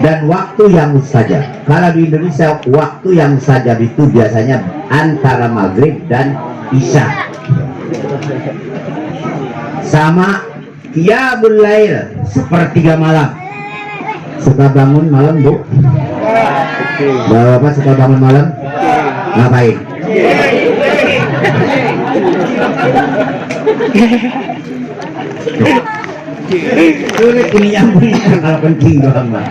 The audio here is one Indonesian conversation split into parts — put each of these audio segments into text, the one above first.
dan waktu yang mustajab. Kalau di Indonesia waktu yang mustajab itu biasanya antara maghrib dan isya. Sama qiyamul lail, sepertiga malam. Suka bangun malam, Bu? Bapak suka bangun malam? Ngapain? Sulit ini nyambung kalau penting doang, Pak.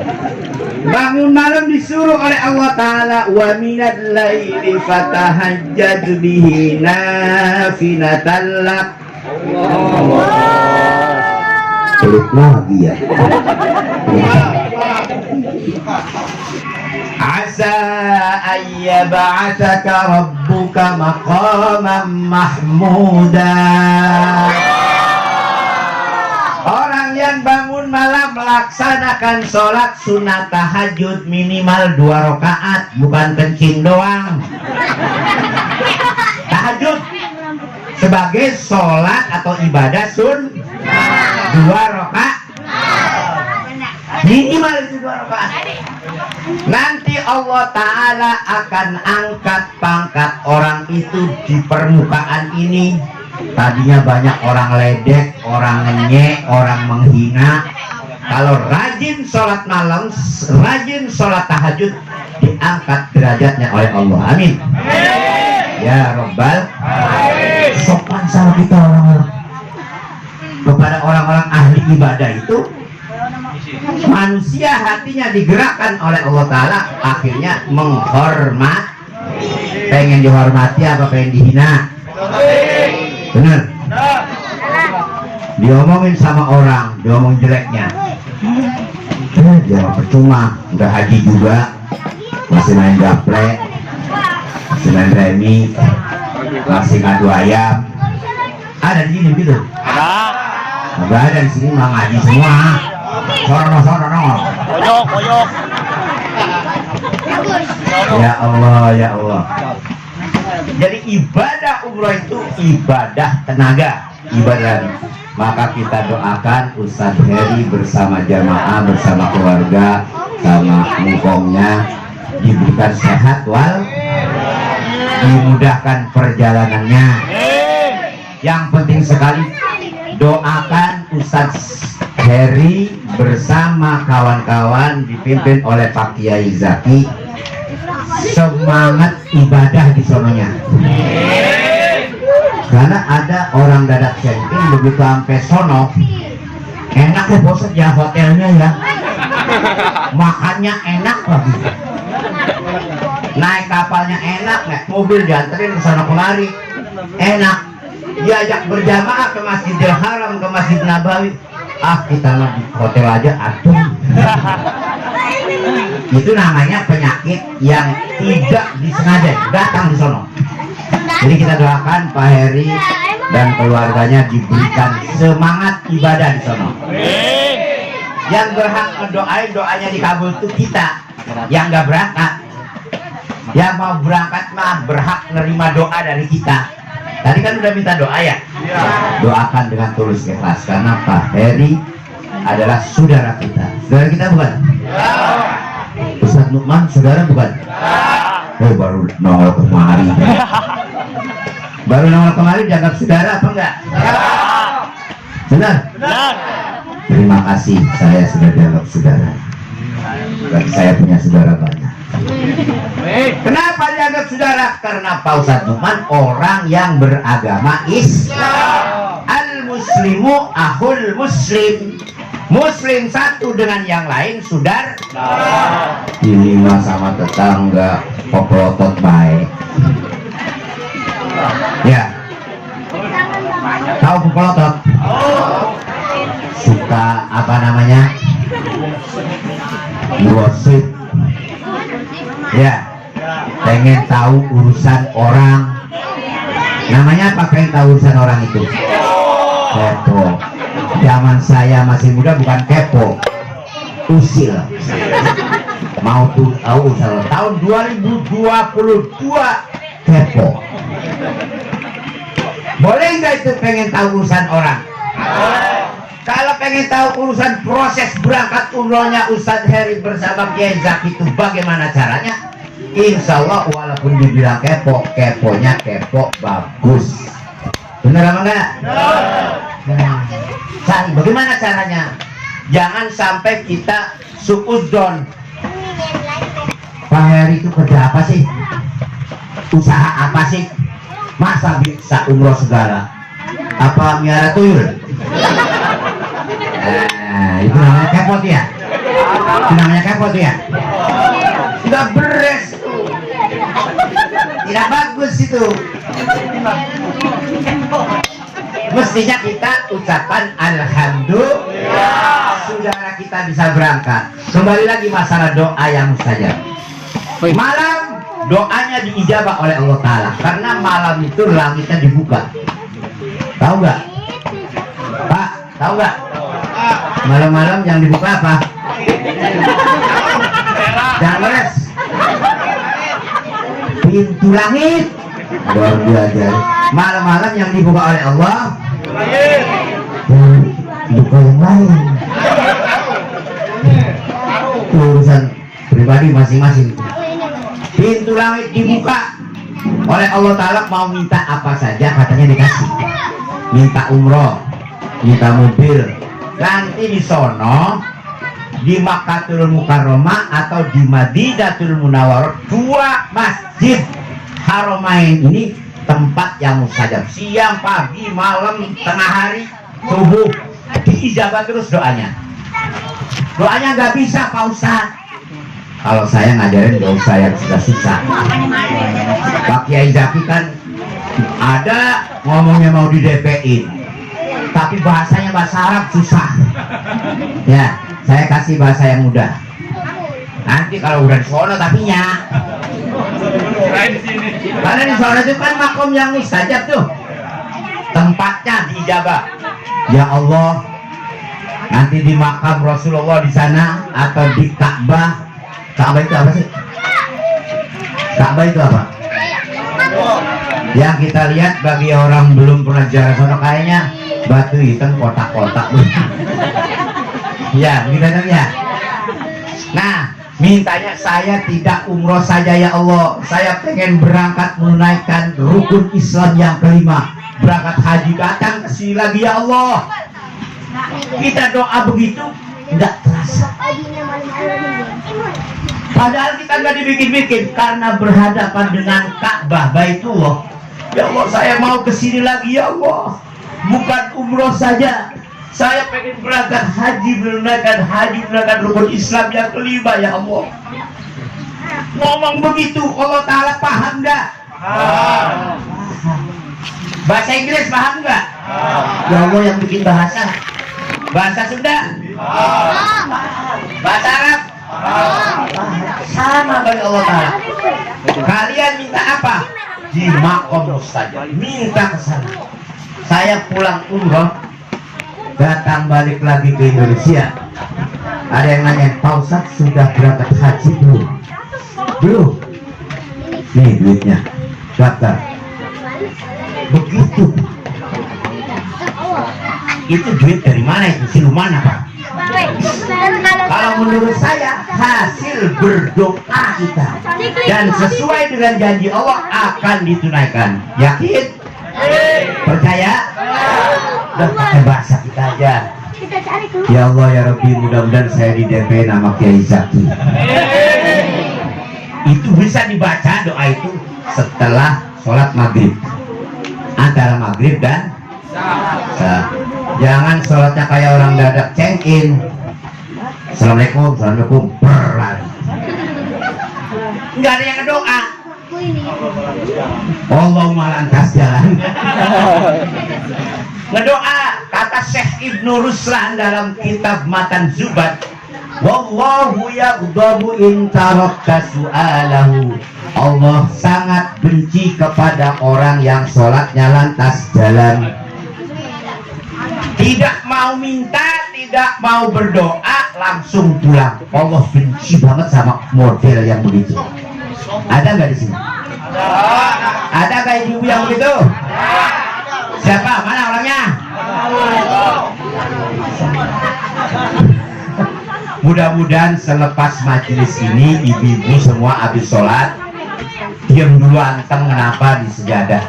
Bangun malam disuruh oleh Allah Ta'ala, wa minal laili fatahajjad bihi nafilatan lak. Sulit lagi ya. Asa ayyab'atsaka rabbuka maqaman mahmuda. Orang yang bangun malam melaksanakan sholat sunat tahajud minimal 2 rakaat, bukan kencing doang. Tahajud sebagai sholat atau ibadah 2 rakaat, minimal itu 2 rakaat. Nanti Allah Ta'ala akan angkat pangkat orang itu di permukaan ini. Tadinya banyak orang ledek, orang ngenyek, orang menghina. Kalau rajin sholat malam, rajin sholat tahajud, diangkat derajatnya oleh Allah. Amin. Ya Rabbal. Sopan sama kita orang-orang. Kepada orang-orang ahli ibadah itu, manusia hatinya digerakkan oleh Allah Ta'ala, akhirnya menghormat. Pengen dihormati apa pengen dihina? Bener? Diomongin sama orang, diomong jeleknya, jangan percuma, udah haji juga, masih main gaple, masih main remi, masih ngadu ayam. Ada di sini gitu? Nggak ada di sini, mah ngaji semua. Sono. Koyok. Ya Allah, ya Allah. Jadi ibadah umroh itu ibadah tenaga, ibadah. Maka kita doakan Ustadz Heri bersama jamaah, bersama keluarga, sama ngkongnya diberikan sehat wal, dimudahkan perjalanannya. Yang penting sekali doakan Ustadz Heri bersama kawan-kawan dipimpin oleh Pak Kiai Zaki, semangat ibadah di sononya. Karena ada orang dadak camping begitu sampai sono, enak ya bosan ya hotelnya ya, makannya enak lagi, naik kapalnya enak, naik mobil dianterin ke sana kemari enak, diajak berjamaah ke Masjidil Haram, ke Masjid Nabawi. Kita mah di hotel aja aduh. Itu namanya penyakit yang tidak disengaja datang di sono. Jadi kita doakan Pak Heri dan keluarganya diberikan semangat ibadah di sono. Yang berhak mendoain doanya dikabul itu kita yang nggak berangkat. Yang mau berangkat mah berhak menerima doa dari kita. Tadi kan udah minta doa ya? Doakan dengan tulus ikhlas karena Pak Heri adalah saudara kita. Saudara kita bukan? Ustadz Nukman saudara bukan? Baru nongol kemari. Baru nongol kemari dianggap saudara apa enggak? Benar? Terima kasih, saya sudah dianggap saudara. Bagi saya punya saudara banyak. Kenapa dianggap saudara? Karena Pak Ustadz Nukman orang yang beragama Islam. Al-muslimu ahul muslim. Muslim satu dengan yang lain saudara. Ini mah sama tetangga poplotot baik. Ya. Tahu poplotot? Suka apa namanya? Gosip. Ya, pengen tahu urusan orang. Namanya apa pengen tahu urusan orang itu? Kepo. Zaman saya masih muda bukan kepo, usil. Mau tuh tahu urusan tahun 2022 kepo. Boleh nggak itu pengen tahu urusan orang? Kalau pengen tahu urusan proses berangkat umrohnya Ustadz Heri bersama Kiai Zaki itu bagaimana caranya? Insya Allah walaupun dibilang kepo, keponya kepo bagus. Bener apa enggak? Cari bagaimana caranya? Jangan sampai kita suudzon. Pak Heri itu kerja apa sih? Usaha apa sih? Masa bisa umroh segala? Apa miara tuyul? Itu namanya kepot ya? Itu namanya kepot ya? Tidak beres tuh. Tidak bagus itu. Mestinya kita ucapan alhamdulillah saudara kita bisa berangkat. Kembali lagi masalah doa yang mustajab. Malam doanya diijabah oleh Allah Ta'ala karena malam itu langitnya dibuka. Tahu nggak? Pak, tahu nggak? Malam-malam yang dibuka apa? Jangan beres. Pintu langit. Luar biasa. Malam-malam yang dibuka oleh Allah. Buka yang lain. Urusan pribadi masing-masing. Pintu langit dibuka oleh Allah Ta'ala, mau minta apa saja katanya dikasih. Minta umroh, minta mobil. Nanti di sono di Makkatul Mukarramah atau di Madinatul Munawwarah, dua masjid Haramain ini tempat yang mustajab. Siang, pagi, malam, tengah hari, subuh diijabah terus doanya. Doanya nggak bisa Pak Ustadz. Kalau saya ngajarin nggak usah yang susah-susah. Pak Kiai Zaki kan ada ngomongnya mau di DP-in, tapi bahasanya bahasa Arab susah. Ya, saya kasih bahasa yang mudah. Nanti kalau udah di sono tapi nya. Karena di sono itu kan makom yang mustajab tuh. Tempatnya diijabah. Ya Allah, nanti di makam Rasulullah di sana atau di Ka'bah. Ka'bah itu apa sih? Ka'bah itu apa? Yang kita lihat bagi orang belum pernah jalan sono kayaknya batu hitam kotak-kotak. Ya, begitu ya. Nah, mintanya saya tidak umroh saja ya Allah. Saya pengen berangkat menunaikan rukun Islam yang kelima. Berangkat haji, datang ke sini lagi ya Allah. Kita doa begitu tidak terasa. Padahal kita nggak dibikin-bikin karena berhadapan dengan Ka'bah Baitullah. Ya Allah, saya mau ke sini lagi ya Allah. Bukan umroh saja. Saya pengen berangkat haji, menunaikan rukun Islam yang kelima ya Allah. Ngomong begitu Allah Ta'ala paham nggak? Bahasa Inggris paham nggak? Ya Allah yang bikin bahasa. Bahasa Sunda? Bahasa Arab? Sama bagi Allah Ta'ala. Kalian minta apa? Di makom mustajab. Minta ke sana. Saya pulang umroh, datang balik lagi ke Indonesia. Ada yang nanya, Pak Ustadz sudah berangkat haji belum? Belum. Nih duitnya, daftar. Begitu. Itu duit dari mana itu? Siluman apa? Kalau menurut saya hasil berdoa kita dan sesuai dengan janji Allah akan ditunaikan. Yakin? Percaya? Udah pakai bahasa kita aja. Ya Allah ya Rabbi, mudah-mudahan saya di DP nama Kiai Zaki. Itu bisa dibaca doa itu setelah sholat maghrib, antara maghrib dan jangan sholatnya kayak orang dadak check in. Assalamualaikum, assalamualaikum, berlari. Nggak ada yang doa. Allahumma lantas jalan. Ngedoa, kata Syekh Ibnu Ruslan dalam kitab Matan Zubat, wallahu yaghdabu in tarakta su'alahu. Allah sangat benci kepada orang yang sholatnya lantas jalan, tidak mau minta, tidak mau berdoa, langsung pulang. Allah benci banget sama model yang begitu. Ada nggak di sini? Ada nggak ibu yang begitu? Siapa? Mana orangnya? Mudah-mudahan selepas majelis ini ibu-ibu semua habis sholat diam dulu anteng kenapa di sejadah.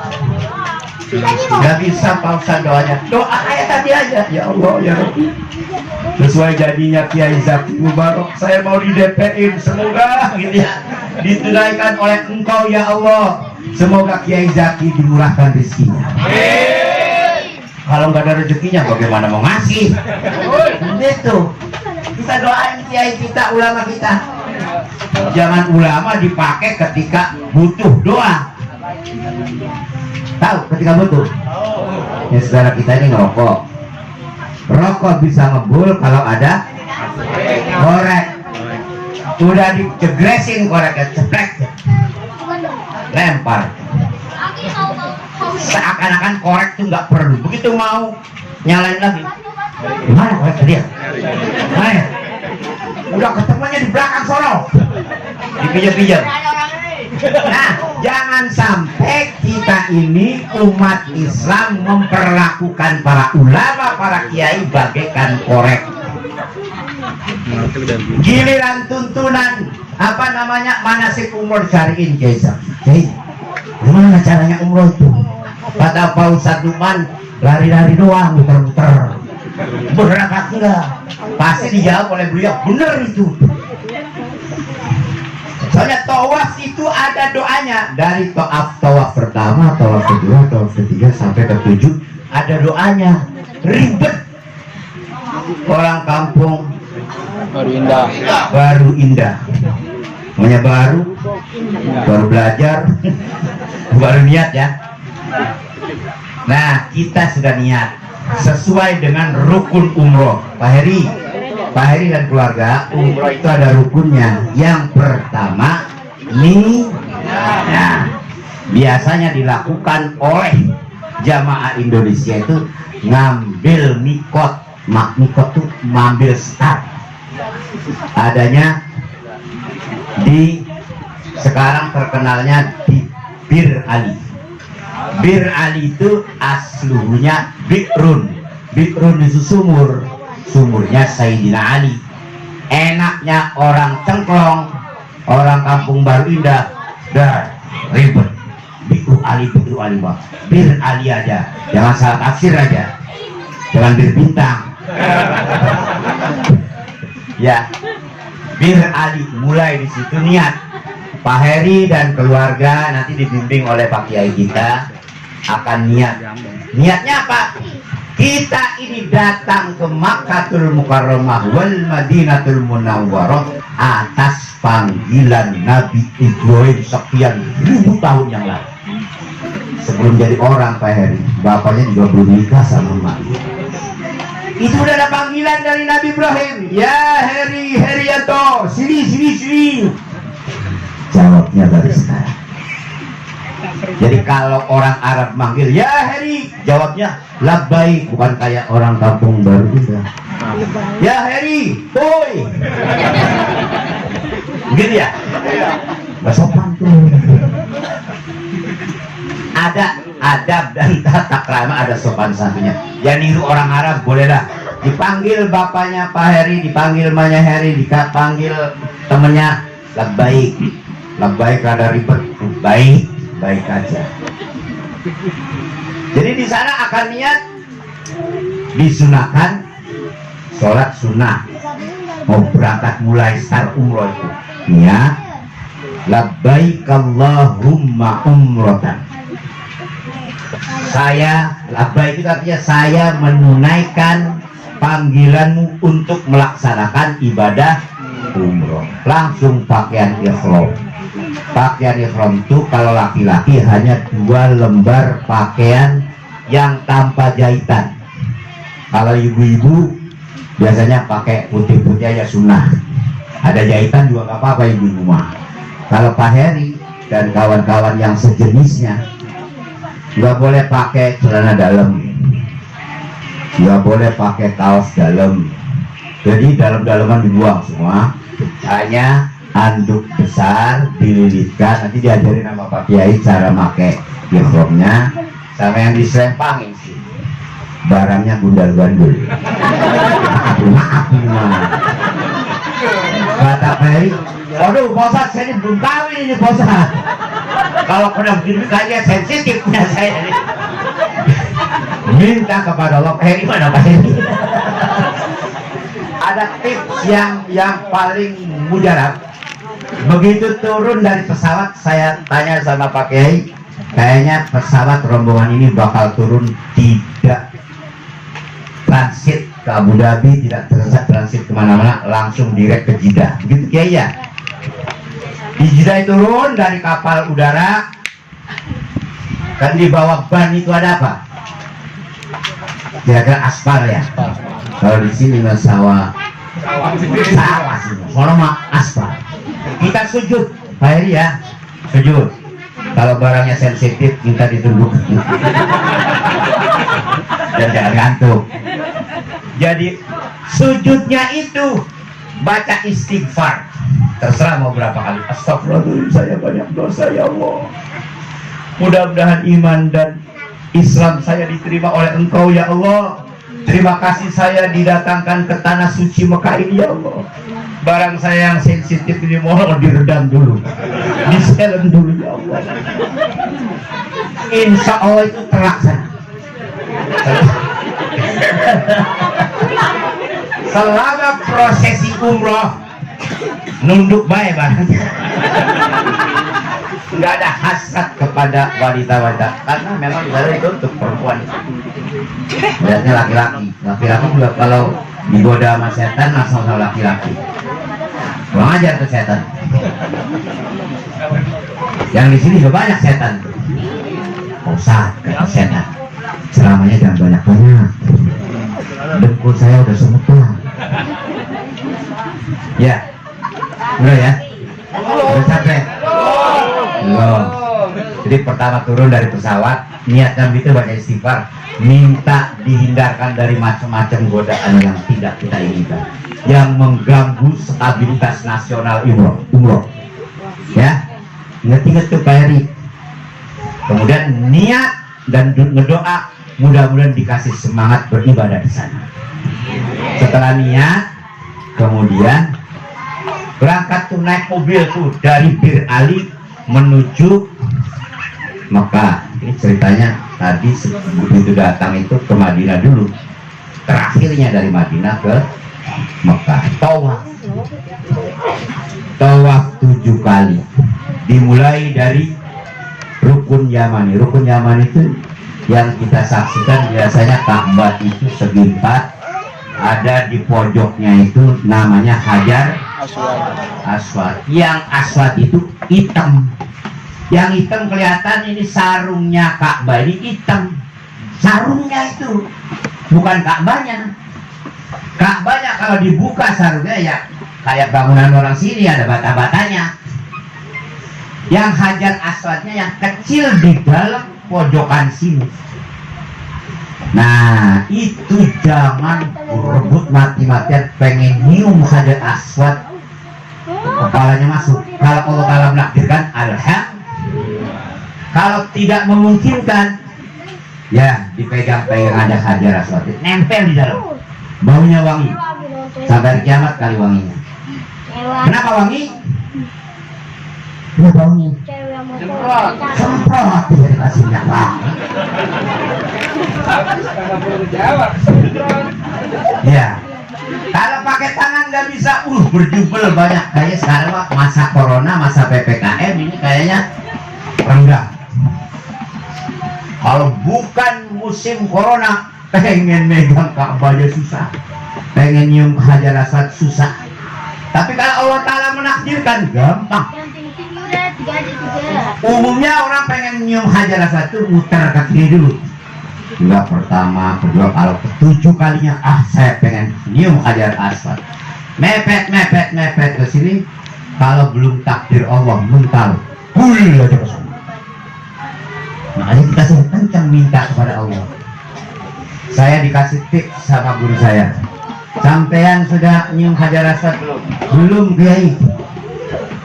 Gak bisa pausan doanya, doa kayak tadi aja. Ya Allah ya Rabbi, sesuai jadinya Kiai Zaki Mubarak, saya mau di DP-in, semoga gitu ya ditunaikan oleh Engkau ya Allah. Semoga Kiai Zaki dimurahkan rezekinya. Kalau nggak ada rezekinya bagaimana mau ngasih? Itu kita doain Kiai kita, ulama kita. Jangan ulama dipakai ketika butuh doa. Tahu ketika butuh? Ya saudara kita ini ngerokok. Rokok bisa ngebul kalau ada korek. Udah dijegresin koreknya, ceplek, lempar. Seakan-akan korek tuh nggak perlu. Begitu mau nyalain lagi, gimana korek dia? Mana? Udah ketemunya di belakang sono, dipijam-pijam. Nah, jangan sampai kita ini umat Islam memperlakukan para ulama, para kiai bagaikan korek. Giliran tuntunan apa namanya manasik umroh syariin Kiai Zaki. Gimana caranya umroh itu? Kata Pak Ustadz Lukman, lari-lari doang, muter-muter. Bener apa enggak? Pasti dijawab oleh beliau, bener itu. Soalnya tawaf itu ada doanya. Dari tawaf pertama, tawaf kedua, tawaf ketiga sampai ke 7 ada doanya. Ribet. Orang kampung baru indah. Maunya baru belajar, baru niat ya. Nah, kita sudah niat sesuai dengan rukun umroh. Pak Heri dan keluarga, umroh itu ada rukunnya. Yang pertama, nah, biasanya dilakukan oleh jamaah Indonesia itu ngambil mikot. Mikot itu ngambil start. Adanya di sekarang terkenalnya di Bir Ali. Bir Ali itu aslunya Bikrun. Bikrun itu sumurnya Sayyidina Ali. Enaknya orang cengklong, orang kampung baru indah, dah ribet. Bikru Ali Pak. Bir Ali aja, jangan salah tafsir aja, jangan bir bintang. Ya, Bir Ali, mulai di situ niat. Pak Heri dan keluarga nanti dibimbing oleh Pak Kiai kita akan niat. Niatnya apa? Kita ini datang ke Makkatul Mukarramah wal Madinatul Munawwarah atas panggilan Nabi Ibrahim sekian ribu tahun yang lalu. Sebelum jadi orang Pak Heri, bapaknya juga belum nikah sama emaknya. Itu udah ada panggilan dari Nabi Ibrahim. Ya Herianto, sini. Jawabnya dari sekarang. Jadi kalau orang Arab manggil ya Heri, jawabnya labbaik, bukan kayak orang kampung baru indah. Ya Heri, boy. Gitu ya? Gak sopan tuh. Ada adab dan tata krama, ada sopan santunnya. Ya niru orang Arab bolehlah. Dipanggil bapaknya Pak Heri, dipanggil emaknya Heri, dipanggil temennya labbaik. Labbaik ada ribet, baik aja. Jadi di sana akan niat disunahkan sholat sunnah. Mau berangkat mulai start umroh itu niat labbaik Allahumma umrotan. Saya labbaik itu artinya saya menunaikan panggilanmu untuk melaksanakan ibadah umroh. Langsung pakaian ihram. Pakaian ihram itu kalau laki-laki hanya 2 lembar pakaian yang tanpa jahitan. Kalau ibu-ibu biasanya pakai putih-putih aja sunnah. Ada jahitan juga nggak apa-apa ibu rumah. Kalau Pak Heri dan kawan-kawan yang sejenisnya nggak boleh pakai celana dalam, nggak boleh pakai kaos dalam. Jadi dalam-dalaman dibuang semua. Hanya anduk besar dililitkan, nanti diajarin sama Pak Kiai cara pakai ihramnya, sama yang diselempangin sih. barangnya gundal-gandul. Maaf gimana? Kata Pak Heri, waduh Pak Ustadz, saya ini belum kawin ini Pak Ustadz. Kalau pernah begini kayaknya sensitif punya saya ini. Minta kepada Allah. Pak Heri mana Pak Heri? Ada tips yang paling mujarab. Begitu turun dari pesawat, saya tanya sama Pak Kiai, kayaknya pesawat rombongan ini bakal turun tidak transit ke Abu Dhabi, tidak transit kemana-mana, langsung direct ke Jeddah. Begitu Kiai ya? Di Jeddah turun dari kapal udara, kan di bawah ban itu ada apa? Kira-kira aspal ya? Kalau di sini mah sawah sih, kalau mah aspal. Kita sujud, Pak Heri ya, sujud. Kalau barangnya sensitif, minta ditunduk dan jangan ngantuk. Jadi sujudnya itu baca istighfar. Terserah mau berapa kali. Astagfirullahaladzim, saya banyak dosa ya Allah. Mudah-mudahan iman dan Islam saya diterima oleh Engkau ya Allah. Terima kasih saya didatangkan ke tanah suci Mekah ini ya Allah. Barang saya yang sensitif ini mohon diredam dulu, diselam dulu ya Allah. Insya Allah itu terlaksana. Selama prosesi umroh nunduk baik banget. Nggak ada hasrat kepada wanita-wanita karena memang ibadah itu untuk perempuan. Biasanya laki-laki juga kalau digoda sama setan langsung sama laki-laki. Kurang ajar tuh setan. Yang di sini juga banyak setan. Ustaz, kata setan, ceramahnya jangan banyak-banyak. Dengkul saya udah semutan. Ya, udah ya. Udah capek. Belum. Jadi pertama turun dari pesawat, niatnya itu baca istighfar, minta dihindarkan dari macam-macam godaan yang tidak kita inginkan, yang mengganggu stabilitas nasional umroh. Ya, ingat-ingat tuh Pak Heri. Kemudian niat dan ngedoa, mudah-mudahan dikasih semangat beribadah di sana. Setelah niat, kemudian berangkat tuh naik mobil tuh dari Bir Ali menuju Mekah. Ini ceritanya tadi begitu datang itu ke Madinah dulu, terakhirnya dari Madinah ke Mekah. Tawaf 7 kali, dimulai dari Rukun Yamani. Rukun Yamani itu yang kita saksikan biasanya Ka'bah itu segi 4, ada di pojoknya itu namanya Hajar Aswad. Yang aswad itu hitam. Yang hitam kelihatan ini sarungnya Ka'bah, ini hitam. Sarungnya itu bukan Ka'bahnya. Ka'bahnya kalau dibuka sarungnya ya kayak bangunan orang sini, ada bata-batanya. Yang Hajar Aswadnya yang kecil di dalam pojokan sini. Nah, itu jangan berebut mati-matian pengen nyium Hajar Aswad, kepalanya masuk. Kalau Allah Ta'ala menakdirkan, alhamdulillah. Kalau tidak memungkinkan, ya dipegang-pegang ada Hajar Aswad, nempel di dalam. Baunya wangi sampai kiamat kali wanginya. Kenapa wangi? Ini baunya semprot tidak dikasih minyak. Ya, kalau pakai tangan nggak bisa, berjubel banyak. Kayak sekarang masa corona, masa PPKM ini kayaknya rendah. Kalau bukan musim corona, pengen megang Ka'bahnya susah, pengen nyium Hajar Aswad susah. Tapi kalau Allah Ta'ala menakdirkan, gampang. Umumnya orang pengen nyium Hajar Aswad itu muter ke kiri dulu. Enggak, pertama, kedua, kalau ke-7 kalinya, saya pengen nyium Hajar Aswad. Mepet ke sini. Kalau belum takdir Allah, mental, aja ke sana. Makanya kita sering kencang minta kepada Allah. Saya dikasih tips sama guru saya. Sampean sudah nyium Hajar Aswad belum? Belum, Kiai.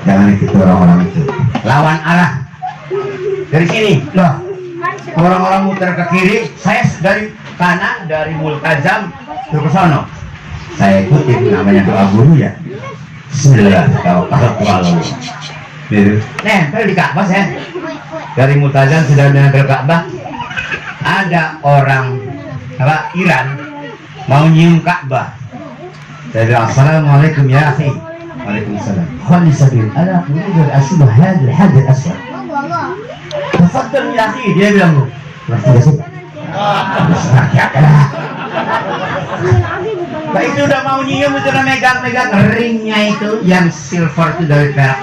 Jangan ikut orang-orang itu. Lawan arah dari sini. Loh, orang-orang muter ke kiri, saya dari kanan dari multazam ke sono. Saya ikutin namanya doa guru ya. Bismillah, kalau nempel di Ka'bah saya. Dari multazam sudah nempel Ka'bah. Ada orang Iran mau nyium Ka'bah. Saya bilang, assalamualaikum ya akhi. Waalaikumsalam. Khali sabil, ana uridu al-ashbah hadal hajar aswad. Tafadhal ya akhi, dia bilang, ngerti gak sih? Nah itu udah mau nyium, itu udah megang-megang ringnya itu yang silver itu dari perak.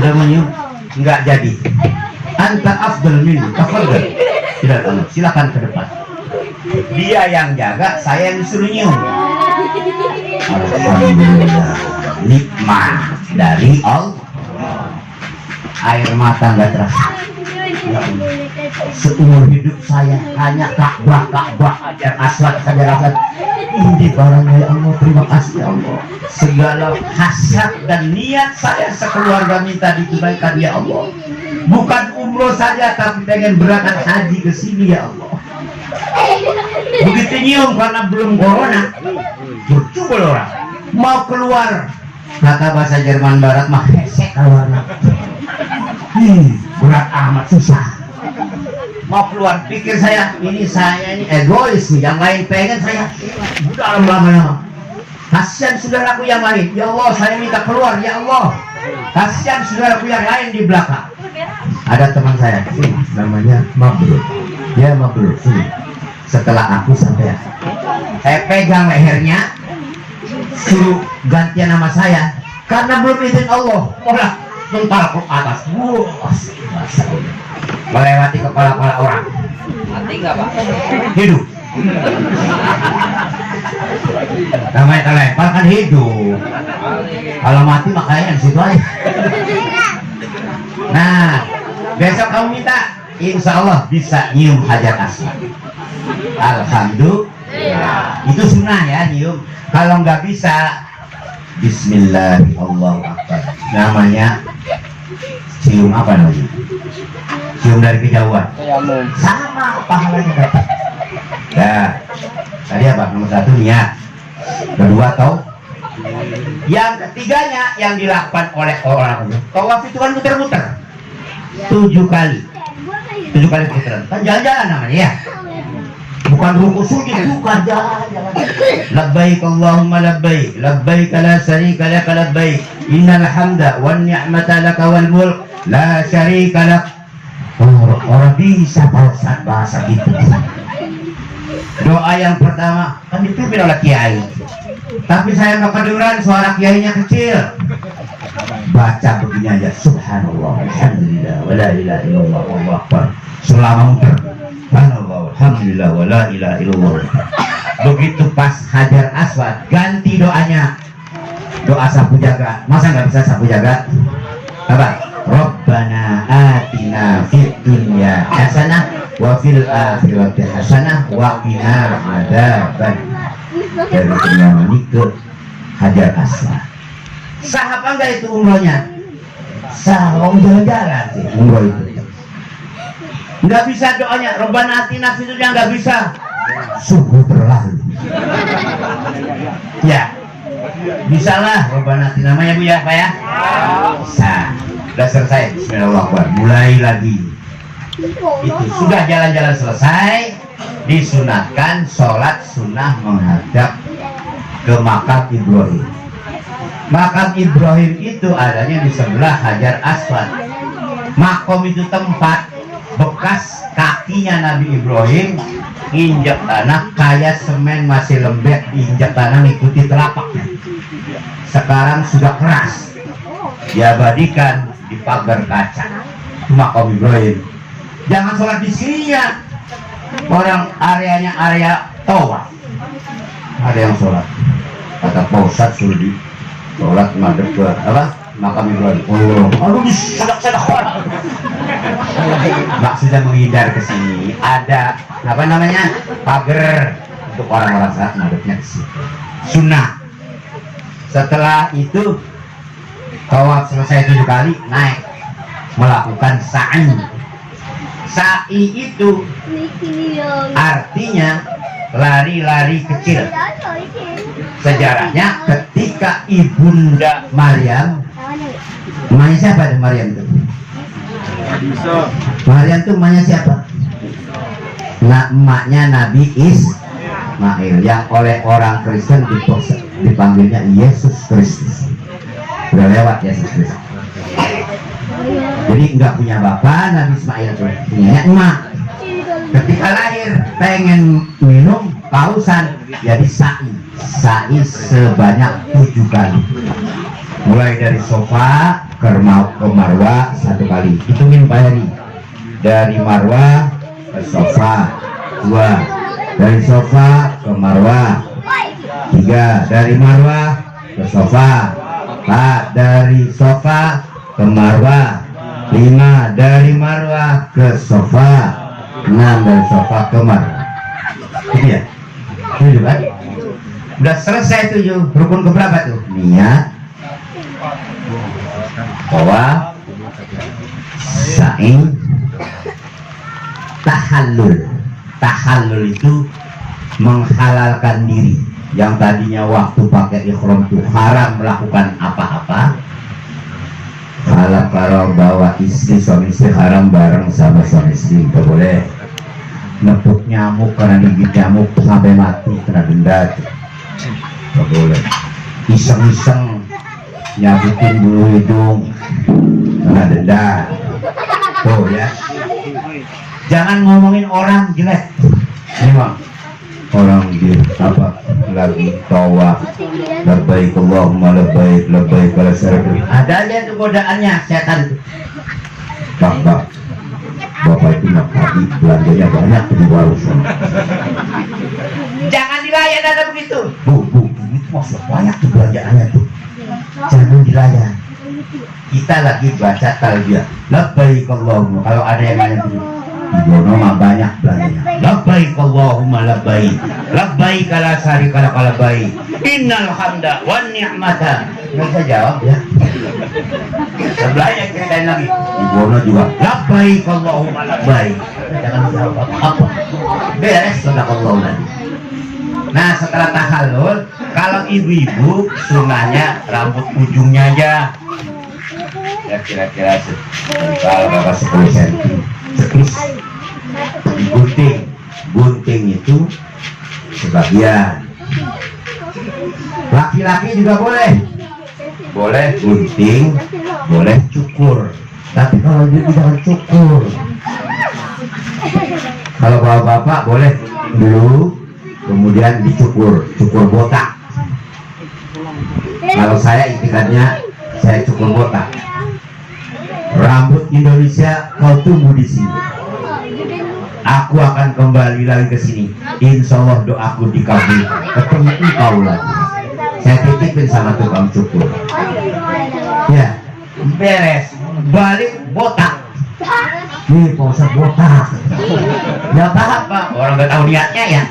Udah mau nyium, nggak jadi. Anta afdal minni, tafadhal. Tidak tahu, silakan ke depan. Dia yang jaga, saya yang disuruh nyium. Alhamdulillah, nikmat dari Allah. Air mata nggak terasa. Ya Allah. Seumur hidup saya hanya Ka'bah Hajar Aswad. Ini barangnya ya Allah, terima kasih ya Allah. Segala hasrat dan niat saya sekeluarga minta ditunaikan ya Allah. Bukan umroh saja, tapi pengen berangkat haji ke sini ya Allah. Begitu nyium karena belum corona, berjubel orang mau keluar, kata bahasa Jerman Barat mah hesek keluarnya. Berat amat, susah mau keluar. Pikir saya ini egois nih, yang lain pengen saya udah lama-lama. Kasihan saudaraku yang lain, ya Allah saya minta keluar ya Allah. Kasihan saudaraku yang lain di belakang. Ada teman saya sini, namanya Mabrur. Ya Mabrur, sini. Setelah aku sampai, saya pegang lehernya, suruh gantian nama saya, karena belum izin Allah. Olah, mental ke atas, melewati kepala-kepala orang. Mati nggak Pak? Hidup. Namanya terlempar kan hidup. Kalau mati makanya di situ aja. Nah, besok kamu minta, insya Allah bisa nyium Hajar Aswad. Alhamdulillah. Itu sunnah ya nyium. Kalau nggak bisa, Bismillahirrahmanirrahim. Namanya cium apa namanya? Cium dari kejauhan. Sama pahalanya dapat. Ya, tadi apa? Nomor satu niat. Kedua tahu. Yang ketiganya yang dilakukan oleh orang tawaf itu kan muter-muter 7 kali. 7 kali putaran. Kan jalan-jalan namanya ya. Bukan ruku sujud, bukan jalan-jalan. Labbaik Allahumma labbaik, labbaik la syarika lak labbaik, innal hamda wan ni'mata lak wal mulk la syarika lak. Orang bisa bahasa gitu. Doa yang pertama kan dipimpin oleh kiai, tapi saya nggak kedengeran, suara kiainya kecil. Baca begini aja, subhanallah, alhamdulillah, wala ilaha illallah, wallahu akbar. Selama muter, subhanallah, alhamdulillah, wala ilaha illallah. Begitu pas Hajar Aswad, ganti doanya. Doa sapu jagat. Masa nggak bisa sapu jagat? Apa? Rabbana atina fid dunya hasanah wa fil akhirati hasanah wa qina adzaban. Dari Kenyamani ke Hajar Aswad. Sah apa enggak itu umrohnya? Sah, mau jalan-jalan sih umroh itu. Enggak bisa doanya Rabbana atina fid dunya, enggak bisa. Sungguh terlalu. Ya. Bisalah Rabbana atina, namanya Bu ya, Pak ya? Bisa. Sudah selesai, bismillahirrahmanirrahim, mulai lagi. Itu sudah jalan-jalan selesai, disunatkan sholat sunnah menghadap ke makam Ibrahim. Makam Ibrahim itu adanya di sebelah Hajar Aswad. Makom itu tempat bekas kakinya Nabi Ibrahim injak tanah, kayak semen masih lembek, injak tanah ngikuti telapaknya. Sekarang sudah keras, diabadikan di pagar kaca. Makam Ibrahim. Jangan sholat di sini ya. Orang areanya area tawaf. Ada yang sholat. Kata Pak Ustadz suruh di sholat madep ke apa? Makam Ibrahim. Oh, aduh disedak-sedak orang. Maksudnya menghindar ke sini. Ada apa namanya? Pagar untuk orang-orang saat madepnya ke sini. Sunnah. Setelah itu tawaf selesai 7 kali, naik melakukan sa'i. Sa'i itu artinya lari-lari kecil. Sejarahnya ketika ibunda Maryam, namanya siapa itu Maryam itu? Maryam itu namanya siapa? Nah, emaknya Nabi Ismail yang oleh orang Kristen dipanggilnya Yesus Kristus. Udah lewat Yesus Kristus. Jadi nggak punya bapak, Nabi Ismail tuh punya emak. Ketika lahir pengen minum kausan, jadi sa'i sebanyak 7 kali. Mulai dari sofa ke Marwah 1 kali. Hitungin Pak Heri. Dari Marwah ke sofa 2, dari sofa ke Marwah 3, dari Marwah ke sofa 4, dari sofa ke Marwah 5, dari Marwah ke sofa 6, dari sofa ke Marwah. Itu ya? 7 kan? Udah selesai 7. Rukun keberapa tuh? Niat, tawaf, sa'i, tahallul. Tahallul itu menghalalkan diri. Yang tadinya waktu pakai ihram itu haram melakukan apa-apa. Kalau bawa istri, suami istri haram bareng sama suami istri, nggak boleh. Nepuk nyamuk, karena gigit nyamuk sampai mati kena denda, nggak boleh. Iseng-iseng nyabutin bulu hidung kena denda. Tuh ya, jangan ngomongin orang jelek. Ini bang, orang dia apa lagi tawaf, labbaik Allahumma labbaik, labbaik ala syarif. Ada aja tuh godaannya setan itu. Bapak itu nak tadi belanjanya banyak di warung. Jangan dilayan ada begitu. Bu, ini maksud banyak tuh belanjaannya tuh. Jangan dilayan. Kita lagi baca talbiyah. Labbaik Allahumma. Kalau ada yang nanya begitu, Ibono mah banyak belanjanya. Labbaik Allahumma labbaik, labbaik la syarika lak labbaik, innal hamda wan ni'mata. Nggak bisa jawab ya. Sebelahnya ceritain lagi. Ibono juga labbaik Allahumma labbaik. Jangan jawab apa. Beres sadaqallahu lagi. Nah, setelah tahallul, kalau ibu-ibu sunahnya rambut ujungnya aja. Ya kira-kira kalau bapak 10 cm. Gunting itu sebagian. Laki-laki juga boleh gunting, boleh cukur. Tapi kalau dia jangan cukur. Kalau bapak boleh dulu, kemudian cukur botak. Kalau saya itikadnya saya cukur botak. Rambut Indonesia kau tumbuh di sini. Aku akan kembali lagi ke sini. Insya Allah doaku dikabul. Ketemu engkau lagi. Saya titipin sama tukang cukur. Ya, beres. Balik botak. Nih, Pak botak. Ya paham Pak. Orang nggak tahu niatnya ya.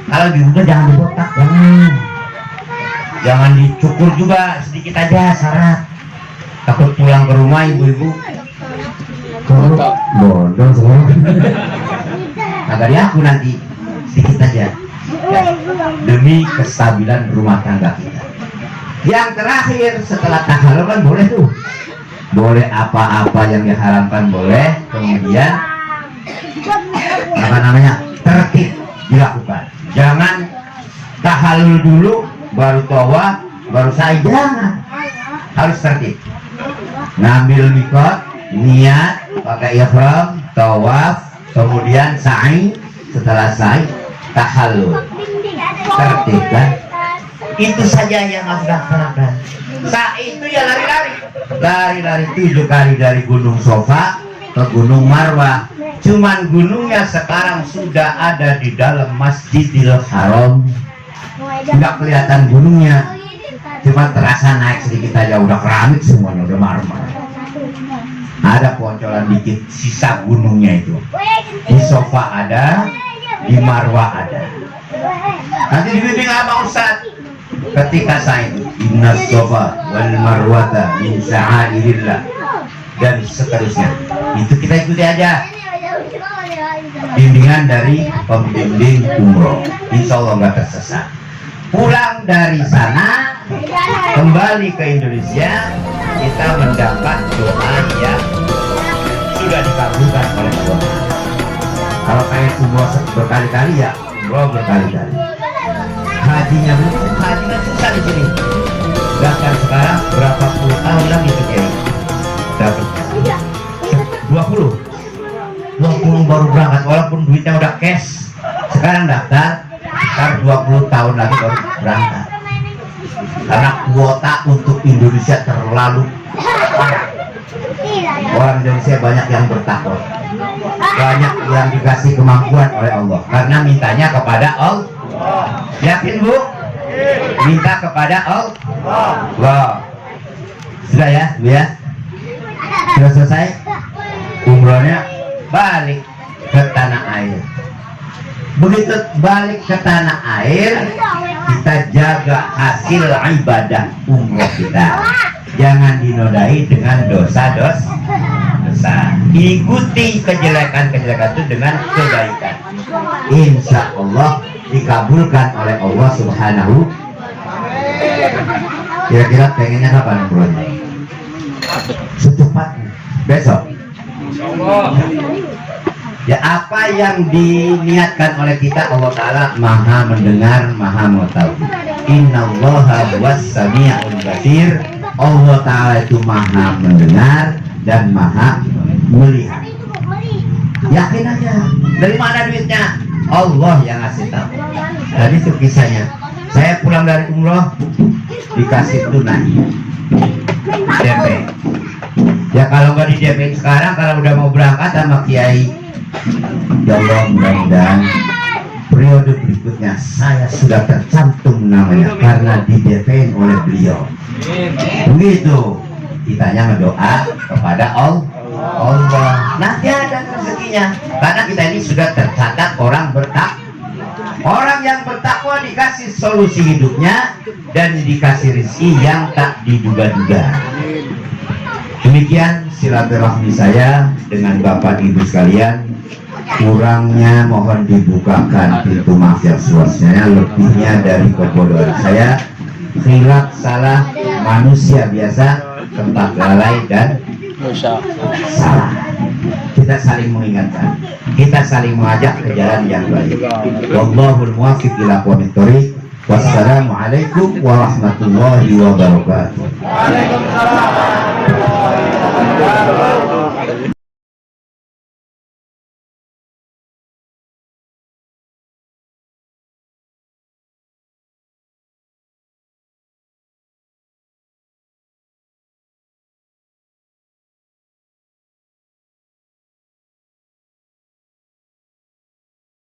Kalau diudah jangan dibotak, jangan dicukur juga, sedikit aja syarat. Takut pulang ke rumah ibu-ibu bodoh semua. Agak aku nanti sedikit aja ya, demi kestabilan rumah tangga kita. Yang terakhir setelah tahallul kan boleh tuh, boleh apa-apa yang diharamkan boleh. Kemudian apa namanya, tertib dilakukan. Jangan tahallul dulu baru tawaf baru sa'i, jangan, harus tertib. Ngambil mikot, niat, pakai ihram, tawaf, kemudian sa'i, setelah sa'i tahallul, tertib kan? Itu saja yang harus dilaksanakan. Sa'i itu ya lari-lari 7 kali dari Gunung Sofa ke Gunung Marwah. Cuman gunungnya sekarang sudah ada di dalam Masjidil Haram, nggak kelihatan gunungnya, cuma terasa naik sedikit aja udah keramik semuanya, udah marmer. Ada pocolan dikit sisa gunungnya itu. Di Sofa ada, di Marwah ada. Nanti dibimbing apa Ustaz? Ketika saya inna Sofa wal Marwata min sya'airillah dan seterusnya, itu kita ikuti aja. bimbingan dari pembimbing umroh. Insya Allah nggak tersesat. Pulang dari sana, kembali ke Indonesia, kita mendapat doa yang sudah dikabulkan oleh Allah. Kalau kayak umroh berkali-kali ya umroh berkali-kali. Hajinya belum, hajinya susah di sini. Bahkan sekarang berapa puluh tahun lagi itu Kiai dapat 20 baru berangkat, walaupun duitnya udah cash. Sekarang daftar, ntar 20 tahun lagi baru berangkat. Karena kuota untuk Indonesia terlalu banyak. Orang Indonesia banyak yang bertakwa, banyak yang dikasih kemampuan oleh Allah karena mintanya kepada Allah. Yakin Bu? Minta kepada Allah. Sudah ya Bu ya? Sudah selesai umrohnya, balik ke tanah air. Begitu balik ke tanah air, kita jaga hasil ibadah umroh kita, jangan dinodai dengan dosa-dosa. Ikuti kejelekan-kejelekan itu dengan kebaikan. Insya Allah dikabulkan oleh Allah Subhanahu. Kira-kira pengennya kapan umrohnya? Secepatnya, besok. Ya, apa yang diniatkan oleh kita Allah Ta'ala maha mendengar, maha mengetahui. Innallaha was-sami'ul basir. Allah Ta'ala itu maha mendengar dan maha melihat. Yakin aja. Dari mana duitnya? Allah yang ngasih tahu. Tadi itu kisahnya. Saya pulang dari umroh dikasih tunai DP. Ya kalau nggak di DP sekarang, kalau udah mau berangkat sama Kiai, ya Allah mudah-mudahan periode berikutnya saya sudah tercantum namanya karena di DP oleh beliau. Begitu kitanya ngedoa kepada Allah, nanti ada rezekinya karena kita ini sudah tercatat orang bertakwa. Orang yang bertakwa dikasih solusi hidupnya dan dikasih rezeki yang tak diduga-duga. Demikian silaturahmi saya dengan Bapak Ibu sekalian. Kurangnya mohon dibukakan pintu maaf yang seluas-luasnya, lebihnya dari kebodohan saya. Khilaf salah manusia biasa, tempat lalai dan salah. Kita saling mengingatkan, kita saling mengajak ke jalan yang baik. Wallahul muwaffiq ila aqwamit thoriq. Wassalamualaikum warahmatullahi wabarakatuh. Waalaikumsalam.